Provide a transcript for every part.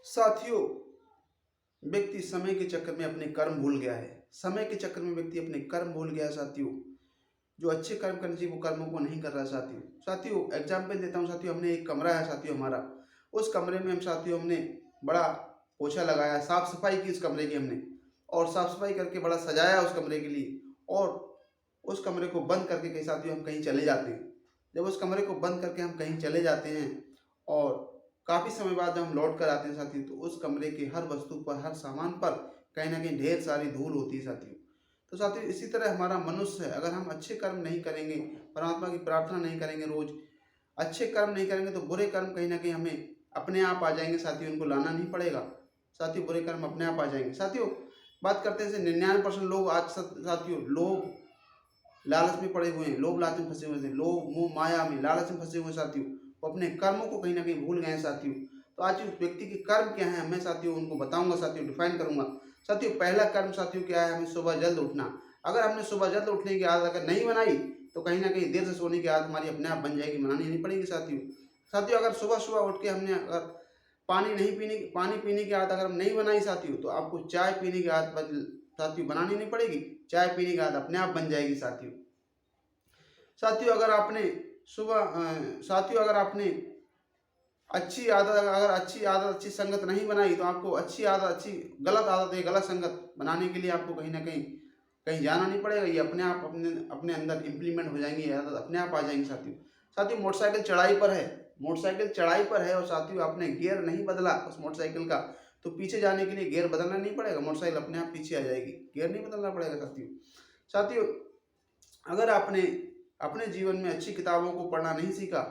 साथियों, व्यक्ति समय के चक्कर में अपने कर्म भूल गया है। समय के चक्कर में व्यक्ति अपने कर्म भूल गया है साथियों। जो अच्छे कर्म करने चाहिए वो कर्मों को नहीं कर रहा साथियों। साथियों एग्जाम्पल देता हूँ साथियों, हमने एक कमरा है साथियों हमारा। उस कमरे में हम साथियों हमने बड़ा पोछा लगाया, साफ सफाई की उस कमरे की हमने, और साफ सफाई करके बड़ा सजाया उस कमरे के लिए। और उस कमरे को बंद करके कहीं साथियों हम कहीं चले जाते हैं। जब उस कमरे को बंद करके हम कहीं चले जाते हैं और काफ़ी समय बाद जब हम लौट कर आते हैं साथियों, तो उस कमरे के हर वस्तु पर, हर सामान पर कहीं ना कहीं ढेर सारी धूल होती है साथियों। तो साथियों इसी तरह हमारा मनुष्य है, अगर हम अच्छे कर्म नहीं करेंगे, परमात्मा की प्रार्थना नहीं करेंगे, रोज अच्छे कर्म नहीं करेंगे, तो बुरे कर्म कहीं ना कहीं हमें अपने आप आ जाएंगे साथियों, उनको लाना नहीं पड़ेगा साथियों। बुरे कर्म अपने आप आ जाएंगे साथियों। बात करते हैं 99% लोग आज साथियों लोग लालच में पड़े हुए हैं, लोभ लालच में फंसे हुए हैं, लोभ मोह माया में लालच में फंसे हुए हैं साथियों। वो अपने कर्मों को कहीं ना कहीं भूल गए हैं साथियों। तो आज उस व्यक्ति के कर्म क्या है मैं साथियों उनको बताऊंगा साथियों, डिफाइन करूंगा साथियों। पहला कर्म साथियों क्या है, हमें सुबह जल्द उठना। अगर हमने सुबह जल्द उठने की आदत अगर नहीं बनाई, तो कहीं ना कहीं देर से सोने की आदत हमारी अपने आप बन जाएगी, बनानी नहीं पड़ेगी साथियों। साथियों अगर सुबह सुबह उठ के हमने अगर पानी पीने की आदत अगर हम नहीं बनाई साथियों, तो आपको चाय पीने की आदत साथियों बनानी नहीं पड़ेगी, चाय पीने की आदत अपने आप बन जाएगी साथियों। साथियों अगर आपने साथियों अगर आपने अच्छी आदत अच्छी संगत नहीं बनाई, तो आपको अच्छी आदत अच्छी गलत आदत है गलत संगत बनाने के लिए आपको कहीं ना कहीं कहीं जाना नहीं पड़ेगा। ये अपने आप अपने अपने अंदर इम्प्लीमेंट हो जाएंगी, ये आदत अपने आप आ जाएंगी साथियों। साथियों मोटरसाइकिल चढ़ाई पर है, मोटरसाइकिल चढ़ाई पर है और साथियों आपने गियर नहीं बदला उस मोटरसाइकिल का, तो पीछे जाने के लिए गियर बदलना नहीं पड़ेगा, मोटरसाइकिल अपने आप पीछे आ जाएगी, गियर नहीं बदलना पड़ेगा साथियों। साथियों अगर आपने अपने जीवन में अच्छी किताबों को पढ़ना नहीं सीखा,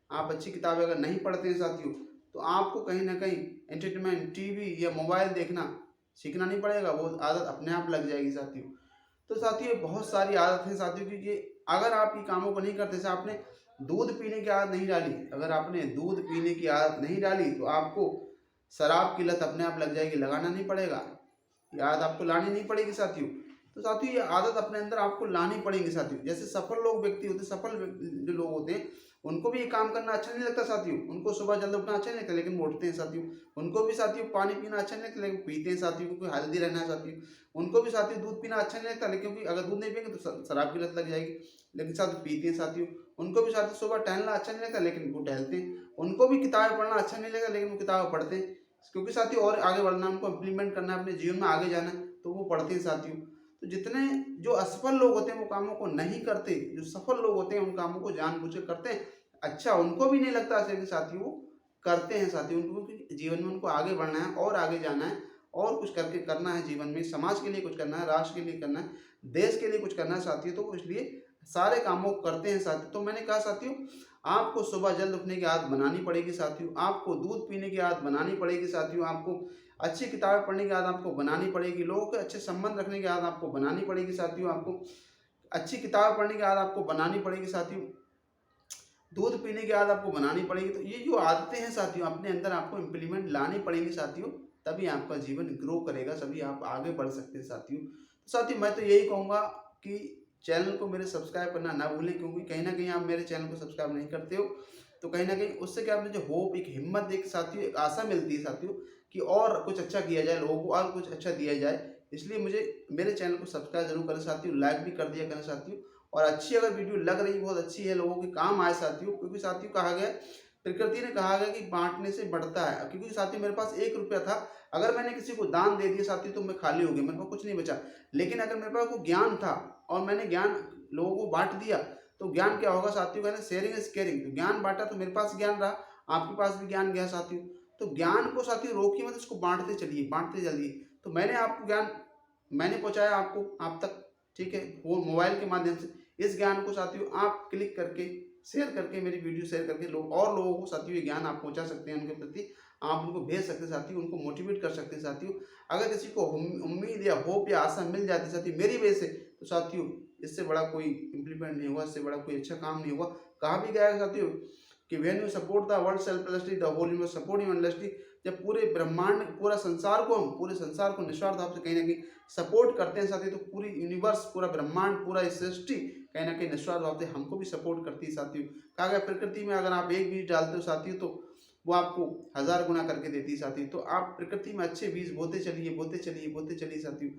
आप अच्छी किताबें अगर नहीं पढ़ते हैं साथियों, तो आपको कहीं ना कहीं एंटरटेनमेंट टीवी या मोबाइल देखना सीखना नहीं पड़ेगा, वो आदत अपने आप लग जाएगी साथियों। तो साथियों बहुत सारी आदत है साथियों की, अगर आप ये कामों को नहीं करते, जैसे आपने दूध पीने की आदत नहीं डाली, अगर आपने दूध पीने की आदत नहीं डाली, तो आपको शराब की लत अपने आप लग जाएगी, लगाना नहीं पड़ेगा, ये आदत आपको लानी नहीं पड़ेगी साथियों। तो साथियों ये आदत अपने अंदर आपको लानी पड़ेगी साथियों। जैसे सफल लोग व्यक्ति होते हैं, जो लोग होते हैं, उनको भी ये काम करना अच्छा नहीं लगता साथियों, उनको सुबह जल्द उठना अच्छा नहीं लगता, लेकिन वो उठते हैं साथियों। उनको भी साथियों पानी पीना अच्छा नहीं लगता, लेकिन पीते हैं साथियों, क्योंकि हेल्दी रहना है साथियों। उनको भी साथियों दूध पीना अच्छा नहीं लगता, लेकिन क्योंकि अगर दूध नहीं पिएंगे तो शराब की लत लग जाएगी, लेकिन साथियों पीते हैं साथियों। उनको भी साथियों सुबह टहलना अच्छा नहीं लगता, लेकिन वो टहलते हैं। उनको भी किताबें पढ़ना अच्छा नहीं लगता, लेकिन वो किताबें पढ़ते हैं, क्योंकि साथियों और आगे बढ़ना, उनको इम्प्लीमेंट करना है, अपने जीवन में आगे जाना है, तो वो पढ़ते हैं साथियों। तो जितने जो असफल लोग होते हैं वो कामों को नहीं करते, जो सफल लोग होते हैं उन कामों को जानबूझ कर करते हैं। अच्छा उनको भी नहीं लगता ऐसे कि साथियों वो करते हैं साथियों, उनको क्योंकि जीवन में उनको आगे बढ़ना है और आगे जाना है और कुछ करके करना है जीवन में, समाज के लिए कुछ करना है, राष्ट्र के लिए करना है, देश के लिए कुछ करना है साथियों। तो इसलिए सारे कामों को करते हैं साथियों। तो मैंने कहा साथियों आपको सुबह जल्द उठने की आदत बनानी पड़ेगी साथियों, आपको दूध पीने की आदत बनानी पड़ेगी साथियों, आपको अच्छी किताबें पढ़ने की आदत आपको बनानी पड़ेगी, लोगों के अच्छे संबंध रखने की आदत आपको बनानी पड़ेगी साथियों, आपको अच्छी किताबें पढ़ने की आदत आपको बनानी पड़ेगी साथियों, दूध पीने की आदत आपको बनानी पड़ेगी। तो ये जो आदतें हैं साथियों अपने अंदर आपको इम्प्लीमेंट लानी पड़ेंगी साथियों, तभी आपका जीवन ग्रो करेगा, तभी आप आगे बढ़ सकते हैं साथियों। तो साथियों मैं तो यही कहूँगा कि चैनल को मेरे सब्सक्राइब करना ना भूलें, क्योंकि कहीं ना कहीं आप मेरे चैनल को सब्सक्राइब नहीं करते हो, तो कहीं ना कहीं उससे क्या आपने जो होप, एक हिम्मत, एक साथियों एक आशा मिलती है साथियों कि और कुछ अच्छा किया जाए, लोगों को और कुछ अच्छा दिया जाए। इसलिए मुझे मेरे चैनल को सब्सक्राइब जरूर करें साथियों, लाइक भी कर दिया करें साथियों। और अच्छी अगर वीडियो लग रही, बहुत अच्छी है, लोगों के काम आए साथियों, क्योंकि साथियों कहा गया, प्रकृति ने कहा गया कि बांटने से बढ़ता है। क्योंकि साथियों मेरे पास 1 रुपया था, अगर मैंने किसी को दान दे दिया साथियों तो मैं खाली हो गया, मेरे पास कुछ नहीं बचा। लेकिन अगर मेरे पास कोई ज्ञान था और मैंने ज्ञान लोगों को बांट दिया, तो ज्ञान क्या होगा साथियों, कहना शेयरिंग इज केयरिंग। तो ज्ञान बांटा तो मेरे पास ज्ञान रहा, आपके पास भी ज्ञान गया साथियों। तो ज्ञान को साथियों रोकिए मत, इसको बांटते चलिए, बांटते चलिए। तो मैंने आपको ज्ञान मैंने पहुंचाया आपको, आप तक, ठीक है, वो मोबाइल के माध्यम से। इस ज्ञान को साथियों आप क्लिक करके, शेयर करके, मेरी वीडियो शेयर करके लोग और लोगों को साथियों ये ज्ञान आप पहुंचा सकते हैं, उनके प्रति आप उनको भेज सकते हैं साथियों, उनको मोटिवेट कर सकते हैं साथियों। अगर किसी को उम्मीद या होप या आशा मिल जाती है साथियों मेरी वजह से, तो साथियों इससे बड़ा कोई इम्प्लीमेंट नहीं हुआ, इससे बड़ा कोई अच्छा काम नहीं हुआ। कहा भी गया है साथियों कि when you support the world selflessly the whole universe support you endlessly. जब पूरे ब्रह्मांड, पूरे संसार को निस्वार्थ भाव से कहीं ना कहीं सपोर्ट करते हैं साथियों, तो पूरी यूनिवर्स, पूरा ब्रह्मांड, पूरा सृष्टि कहीं ना कहीं निस्वार्थ भाव से हमको भी सपोर्ट करती है साथियों। कहा गया प्रकृति में अगर आप एक बीज डालते हो साथियों, तो वो आपको 1000 गुना करके देती है साथियों। तो आप प्रकृति में अच्छे बीज बोते चलिए, बोते चलिए, बोते चलिए साथियों।